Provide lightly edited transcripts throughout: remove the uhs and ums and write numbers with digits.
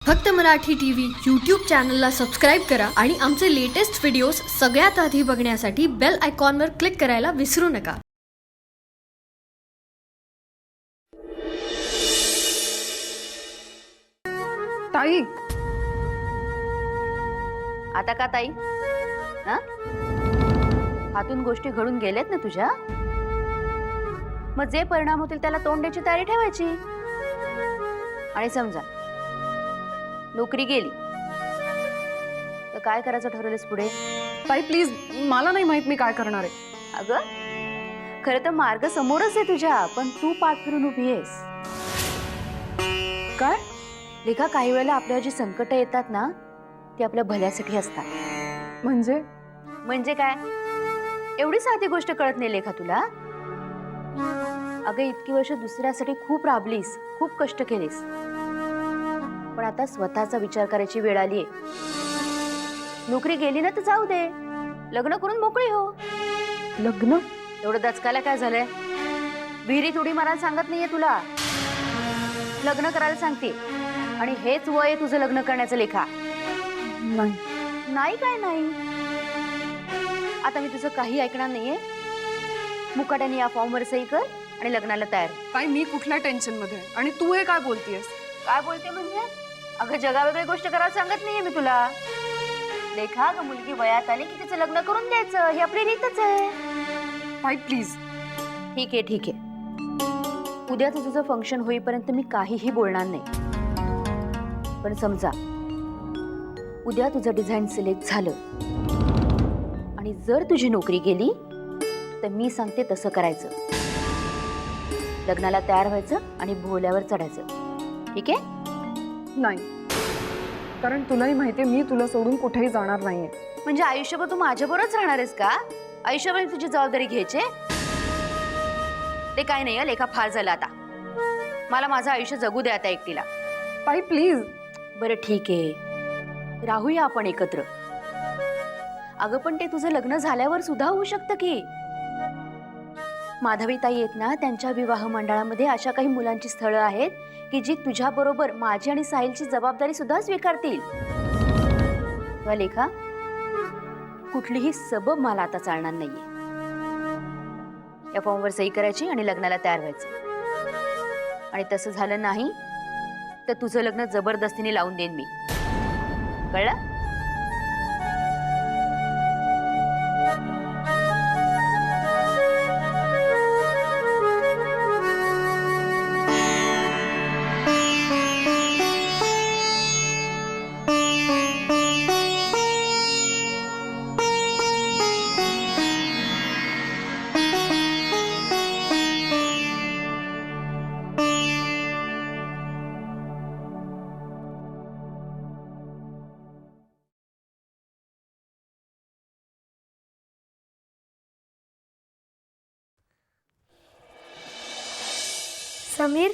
फक्त Marathi TV YouTube चॅनलला subscribe करा आणि आमचे लेटेस्ट व्हिडिओज सगळ्यात आधी बघण्यासाठी बेल आयकॉनवर क्लिक करायला विसरू नका. ताई, आता का ताई? हातून गोष्टी घडून गेल्यात ना तुझ्या, मग जे परिणाम होतील त्याला तोंड द्यायची तयारी ठेवायची. आणि समजा नोकरी गेली तर काय करायचं ठरवलंस पुढे? ताई प्लीज, मला नाही माहित मी काय करणार आहे. अगं खरं तर मार्ग समोरच आहे तुझ्या, पण तू पाठ फिरून उभी आहेस. काय? लेखा, काही वेळेला आपल्यावर जी संकट येतात ना ती आपल्या भल्यासाठी असतात. म्हणजे काय? एवढी साधी गोष्ट कळत नाही लेखा तुला? अगं इतकी वर्ष दुसऱ्यासाठी खूप राबलीस, खूप कष्ट केलेस, पण आता स्वतःचा विचार करायची वेळ आलीये. नोकरी गेली ना तर जाऊ दे, लग्न करून मोकळी हो. लग्न? एवढं दचकायला काय झालंय? विहिरीत उडी मारायला सांगत नाहीये तुला, लग्न करायला सांगते. आणि हेच वय आहे तुझं लग्न करण्याचं लेखा. नाही. नाही काय नाही? आता मी तुझं काही ऐकणार नाहीये. मुकाट्याने या फॉर्मवर सही कर आणि लग्नाला तयार. ताई, मी कुठल्या टेन्शन मध्ये आणि तू हे काय बोलतेयस? काय बोलते म्हणजे? अगं जगावेगळी गोष्ट करायला सांगत नाहीये मी तुला. लेखा, ग मुलगी वयात आली की तिचं लग्न करून द्यायचं, ही आपली रीतच आहे. ताई प्लीज. ठीक आहे ठीक आहे, उद्याचं तुझं फंक्शन होईपर्यंत मी काहीही बोलणार नाही. पण समजा उद्या तुझं डिझाईन सिलेक्ट झालं आणि जर तुझी नोकरी गेली तर मी सांगते तसं करायचं. लग्नाला तयार व्हायचं आणि भोवल्यावर चढायचं. ठीक आहे? नाही, कारण तुलाही माहितीये मी तुला सोडून कुठेही जाणार नाहीये. म्हणजे आयुष्यभर तू माझ्याबरोबरच राहणार आहेस का? आयुष्यभर तुझी जबाबदारी घ्यायची? ते काय नाही लेखा, फार झालं आता. मला माझं आयुष्य जगू दे आता एकटीला. ताई प्लीज. बरं ठीक आहे, राहूया आपण एकत्र. अगं पण ते तुझं लग्न झाल्यावर सुद्धा होऊ शकतं की. माधवी ताई आहेत ना, त्यांच्या विवाह मंडळामध्ये अशा काही मुलांची स्थळं आहेत की जी तुझ्या बरोबर माझी आणि साहिलची जबाबदारी सुद्धा स्वीकारतील. वा लेखा, कुठलीही सबब मला आता चालणार नाहीये. या फॉर्मवर सही करायची आणि लग्नाला तयार व्हायचं. आणि तसं झालं नाही तर तुझं लग्न जबरदस्तीने लावून देईन मी. कळलं? समीर,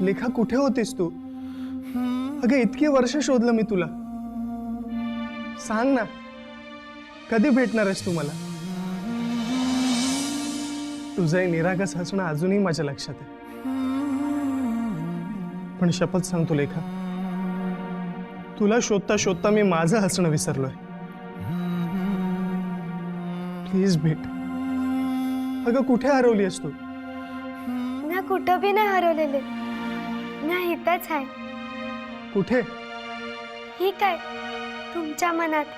लेखा, कुठे होतीस तू? अगं इतकी वर्ष शोधलं मी तुला. सांग ना, कधी भेटणार आहेस तू मला? तुझं निरागस हसणं अजूनही माझ्या लक्षात आहे. पण शपथ सांगतो लेखा, तुला शोधता शोधता मी माझं हसणं विसरलोय. प्लीज भेट. अगं कुठे हरवली आहेस तू? ना कुठं बी नाही हरवलेले, ना इथंच आहे. कुठे? ही काय तुमच्या मनात.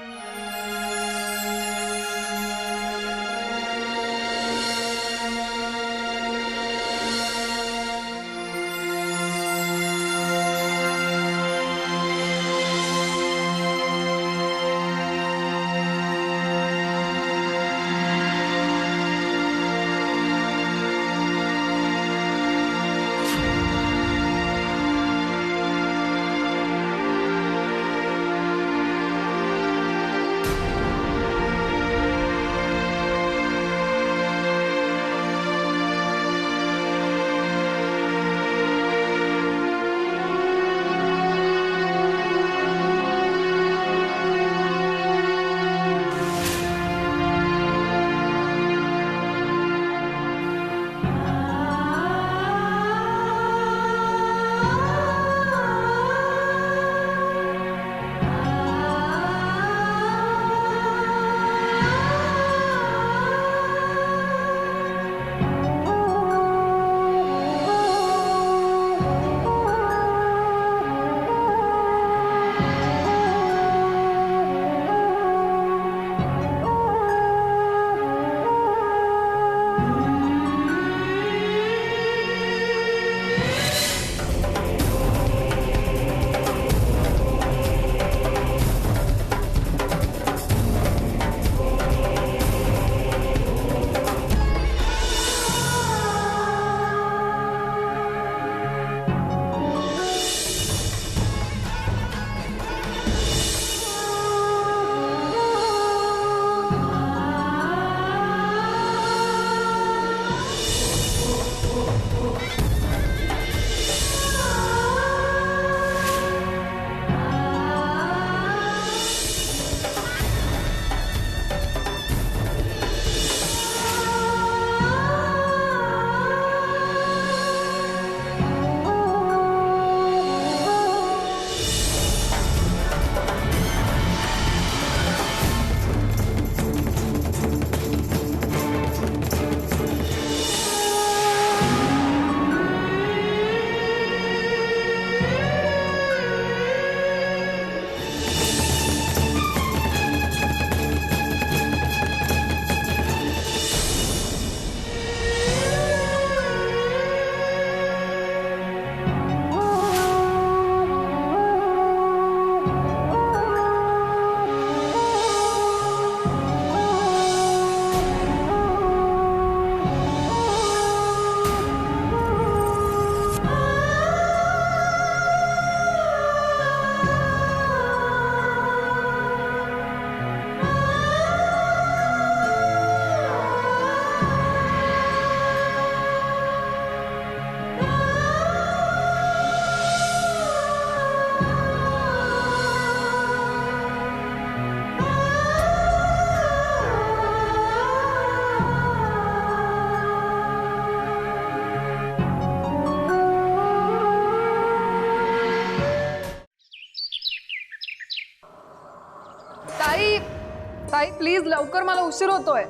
ताई प्लीज लवकर, मला उशीर होतोय.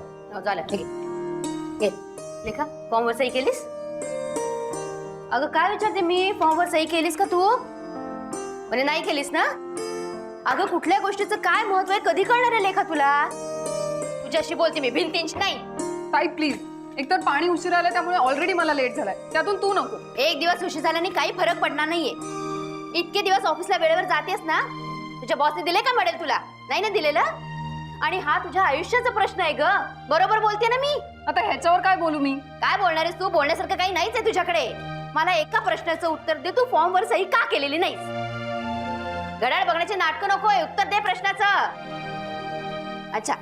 झालं ठीक आहे. लेखा फॉर्मवर सही केलीस? अगं काय विचारते मी, फॉर्मवर सही केलीस का तू? म्हणजे नाही केलीस ना? अगं कुठल्या गोष्टीचं काय महत्व आहे कधी कळणार आहे लेखा तुला? तुझ्याशी बोलते मी, भिंतींशी नाही. ताई प्लीज, एकतर पाणी उशीर आलं त्यामुळे ऑलरेडी मला लेट झालाय, त्यातून तू नको. एक दिवस उशीर झाल्याने काही फरक पडणार नाहीये. इतके दिवस ऑफिसला वेळेवर जातेस ना, तुझ्या बॉसने दिले का मेडल तुला? नाही ना दिलेलं. आणि हा तुझ्या आयुष्याचा प्रश्न आहे ग. बरोबर बोलते ना मी? आता ह्याच्यावर काय बोलू मी? काय बोलणार आहेस तू? बोलण्यासारखं काही नाहीच आहे तुझ्याकडे. मला एका प्रश्नाचं उत्तर दे, तू फॉर्मवर सही का केलेली नाहीस? घड्याळ बघण्याचे नाटक नकोय, उत्तर दे प्रश्नाचं. अच्छा,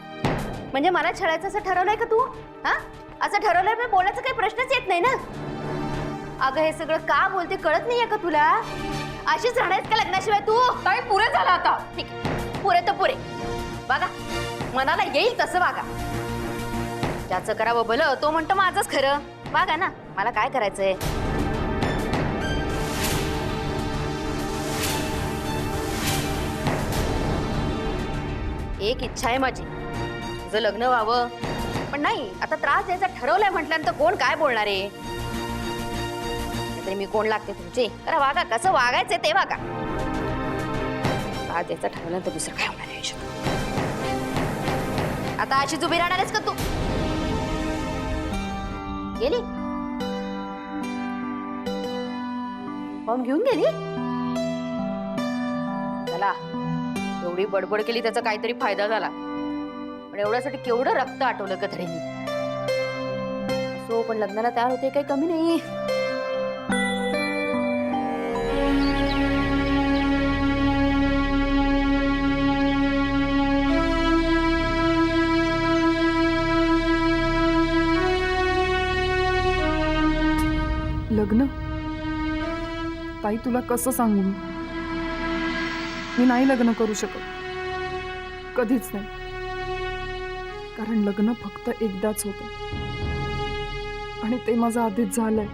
म्हणजे मला छळायचं असं ठरवलंय का तू? हा, असं ठरवलंय मी बोलायचं काही प्रश्नच येत नाही ना. अगं हे सगळं का बोलते कळत नाहीये का तुला? अशीच राहणार का लग्नाशिवाय तू? ताई पुरे झालं आता. ठीक आहे, पुरे तर पुरे. बघा, मनाला येईल तसं वागा. ज्याचं करावं भलं तो म्हणतो माझंच खरं. वागा ना, मला काय करायचंय? एक इच्छा आहे माझी, तुझं लग्न व्हावं. पण नाही, आता त्रास द्यायचा ठरवलंय म्हटल्यानंतर कोण काय बोलणार आहे? तरी मी कोण लागते तुमची? करा वागा, कसं वागायचंय ते वागा. त्रास द्यायचा ठरवल्यानंतर दुसरं काय होणार आहे? आता अशीच उभी राहणार आहेस का तू? गेली फॉर्म घेऊन गेली. चला, एवढी बडबड केली त्याचा काहीतरी फायदा झाला. पण एवढ्यासाठी केवढं रक्त आटवलं का धडीने. असो, पण लग्नाला तयार होते काही कमी नाही. लग्न? ताई तुला कसं सांगू मी नाही लग्न करू शकत, कधीच नाही. कारण लग्न फक्त एकदाच होतं आणि ते माझं आधीच झालंय.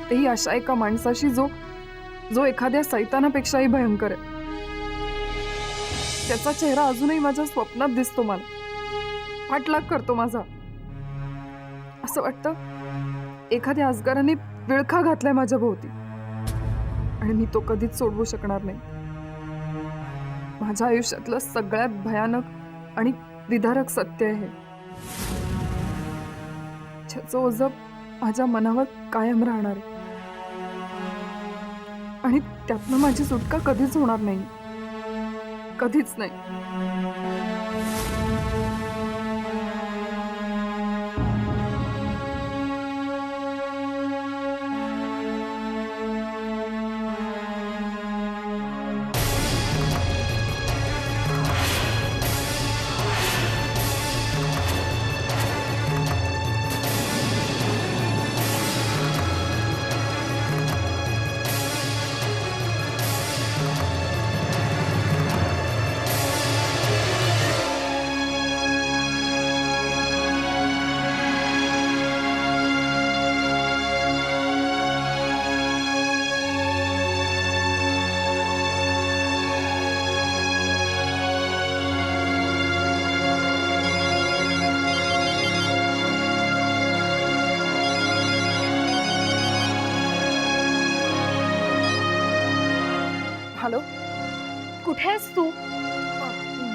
तेही अशा एका माणसाशी जो एखाद्या सैतानापेक्षाही भयंकर आहे. त्याचा चेहरा अजूनही माझ्या स्वप्नात दिसतो मला. पाठलाग करतो माझा. असं वाटतं एखाद्या अजगराने विळखा घातलाय माझ्या भोवती आणि मी तो कधीच सोडवू शकणार नाही. माझ्या आयुष्यातलं सगळ्यात भयानक आणि विदारक सत्य आहे, ज्याचं ओझं माझ्या मनावर कायम राहणार आहे आणि त्यातनं माझी सुटका कधीच होणार नाही, कधीच नाही. हॅलो, कुठे आहेस तू?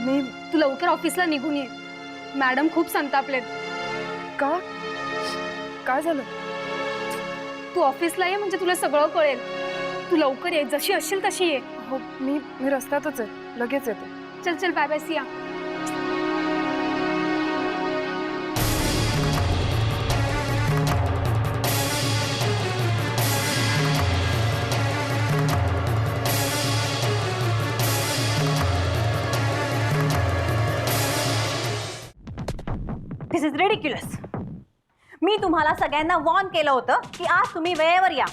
मी तू लवकर ऑफिसला निघून ये. मॅडम खूप संतापलेत. का? काय झालं? तू ऑफिसला ये म्हणजे तुला सगळं कळेल. तू लवकर ये, जशी असशील तशी ये. हो, मी रस्त्यातच आहे, लगेच येते. चल चल, bye bye, Siya. This is ridiculous. मी तुम्हाला सगळ्यांना वॉर्न केलं होतं की आज तुम्ही वेळेवर या,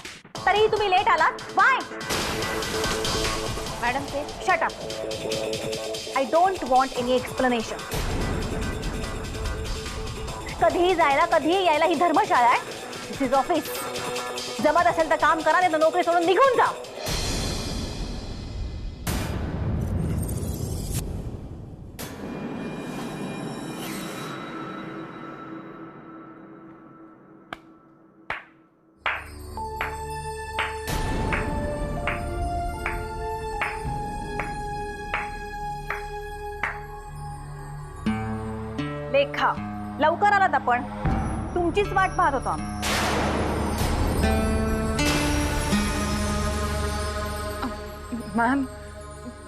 तरीही तुम्ही लेट आलात. वाय? मॅडम ते shut up. I don't want any explanation. कधीही जायला कधीही यायला ही धर्मशाळा आहे. दिस इज ऑफिस. जमत असेल तर काम करा, नाही तर नोकरी सोडून निघून जा. लेखा, लवकर आलात आपण. तुमचीच वाट पाहत होतो आम्ही. मॅम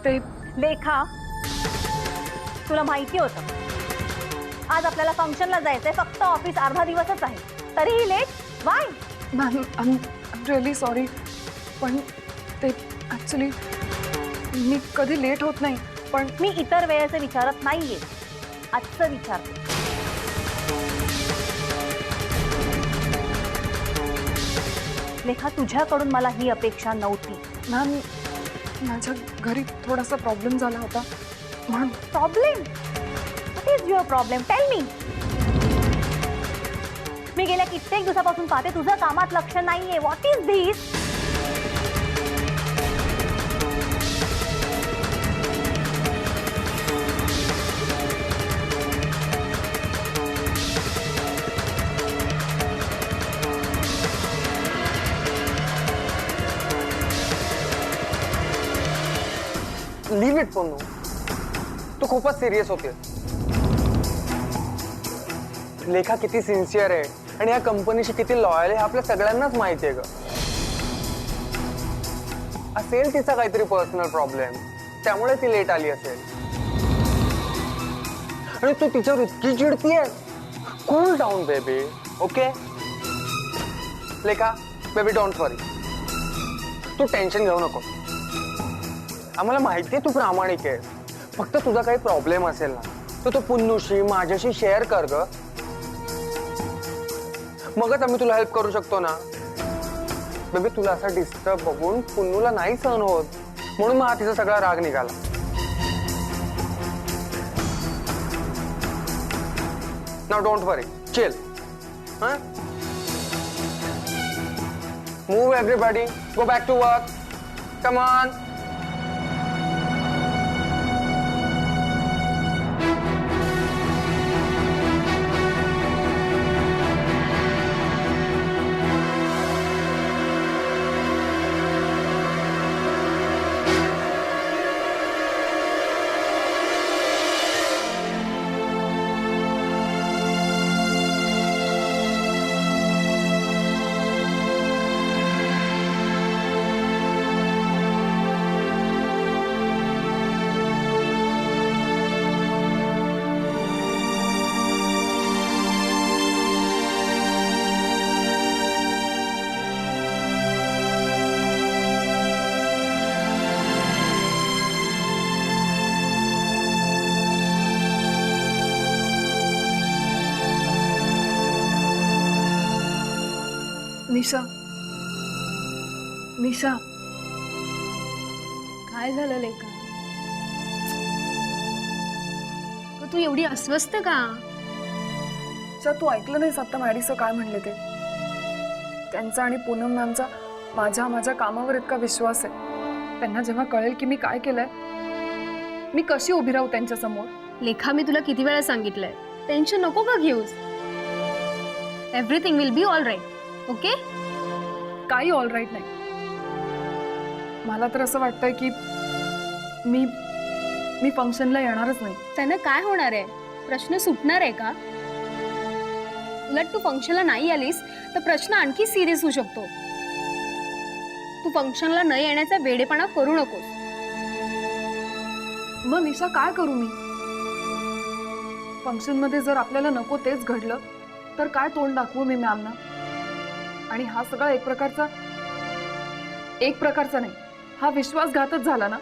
ते लेखा, तुला माहिती होतं आज आपल्याला फंक्शनला जायचंय, फक्त ऑफिस अर्धा दिवसच आहे, तरीही late. Why? Ma'am I am really sorry, पण ते ॲक्च्युली मी कधी लेट होत नाही. पण मी इतर वेळेचे विचारत नाहीये, आजचं विचारते. लेखा, तुझ्याकडून मला ही अपेक्षा नव्हती. मॅम माझ्या घरी थोडासा प्रॉब्लेम झाला होता म्हणून. Problem? What is your problem? Tell me. मी गेल्या कित्येक दिवसापासून पाहते तुझं कामात लक्ष नाहीये. What is this? Leave it Ponnu, तू खूपच सिरियस होते. लेखा किती सिन्सिअर आहे आणि या कंपनीशी किती लॉयल आहे आपल्या सगळ्यांनाच माहिती आहे ग. असेल तिचा काहीतरी पर्सनल प्रॉब्लेम, त्यामुळे ती लेट आली असेल. आणि तू तिच्यावर इतकी चिडतीये. Cool down baby, okay? Lekha baby, don't worry, तू टेन्शन घेऊ नको. आम्हाला माहिती आहे तू प्रामाणिक आहे. फक्त तुझा काही प्रॉब्लेम असेल ना तर तो पुन्नूशी माझ्याशी शेअर कर ग, मगच आम्ही तुला हेल्प करू शकतो ना. बेबी, तुला असा डिस्टर्ब बघून पुन्नूला नाही सहन होत, म्हणून मग हा तिचा सगळा राग निघाला. Now don't worry, chill. Move everybody, go back to work. Come on. Nisha, Nisha, काय झालं लेखा? तू एवढी अस्वस्थ का? निशा, तू ऐकलं नाहीस आता मॅडीचं काय म्हणले ते? त्यांचा आणि पूनम मॅमचा माझ्या कामावर इतका विश्वास आहे. त्यांना जेव्हा कळेल की मी काय केलंय, मी कशी उभी राहू त्यांच्या समोर. लेखा, मी तुला किती वेळा सांगितलंय, टेन्शन नको का घेऊस. Everything will be all right. Okay? काही ऑल राईट नाही. मला तर असं वाटतंय की मी फंक्शनला येणारच नाही. त्यानं काय होणार आहे? प्रश्न सुटणार आहे का? उलट तू फंक्शनला नाही आलीस तर प्रश्न आणखी सिरियस होऊ शकतो. तू फंक्शनला न येण्याचा वेडेपणा करू नकोस. मग निशा, काय करू मी? फंक्शनमध्ये जर आपल्याला नको तेच घडलं तर काय तोंड दाखवू मी मॅमना? आणि हा सगळा एक प्रकारचा नाही, हा विश्वासघातच झाला ना.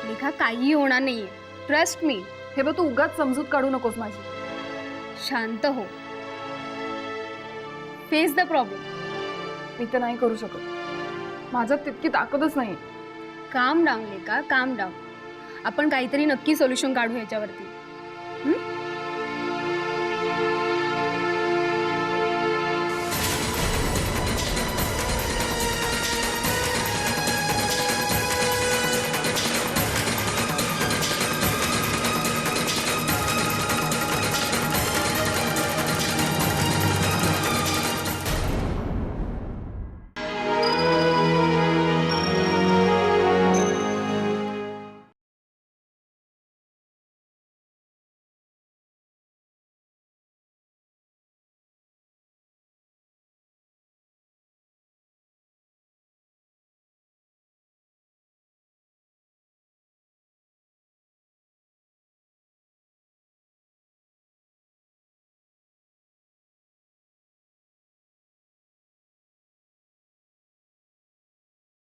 लेखा, काही होणार नाहीये. Trust me. हे बघ, तू उगाच समजूत काढू नकोस माझी. शांत हो. Face the problem. मी ते नाही करू शकत. माझ्यात तितकी ताकदच नाही. काम डाऊन लेखा, काम डाऊन. आपण काहीतरी नक्की सोल्युशन काढू ह्याच्यावरती.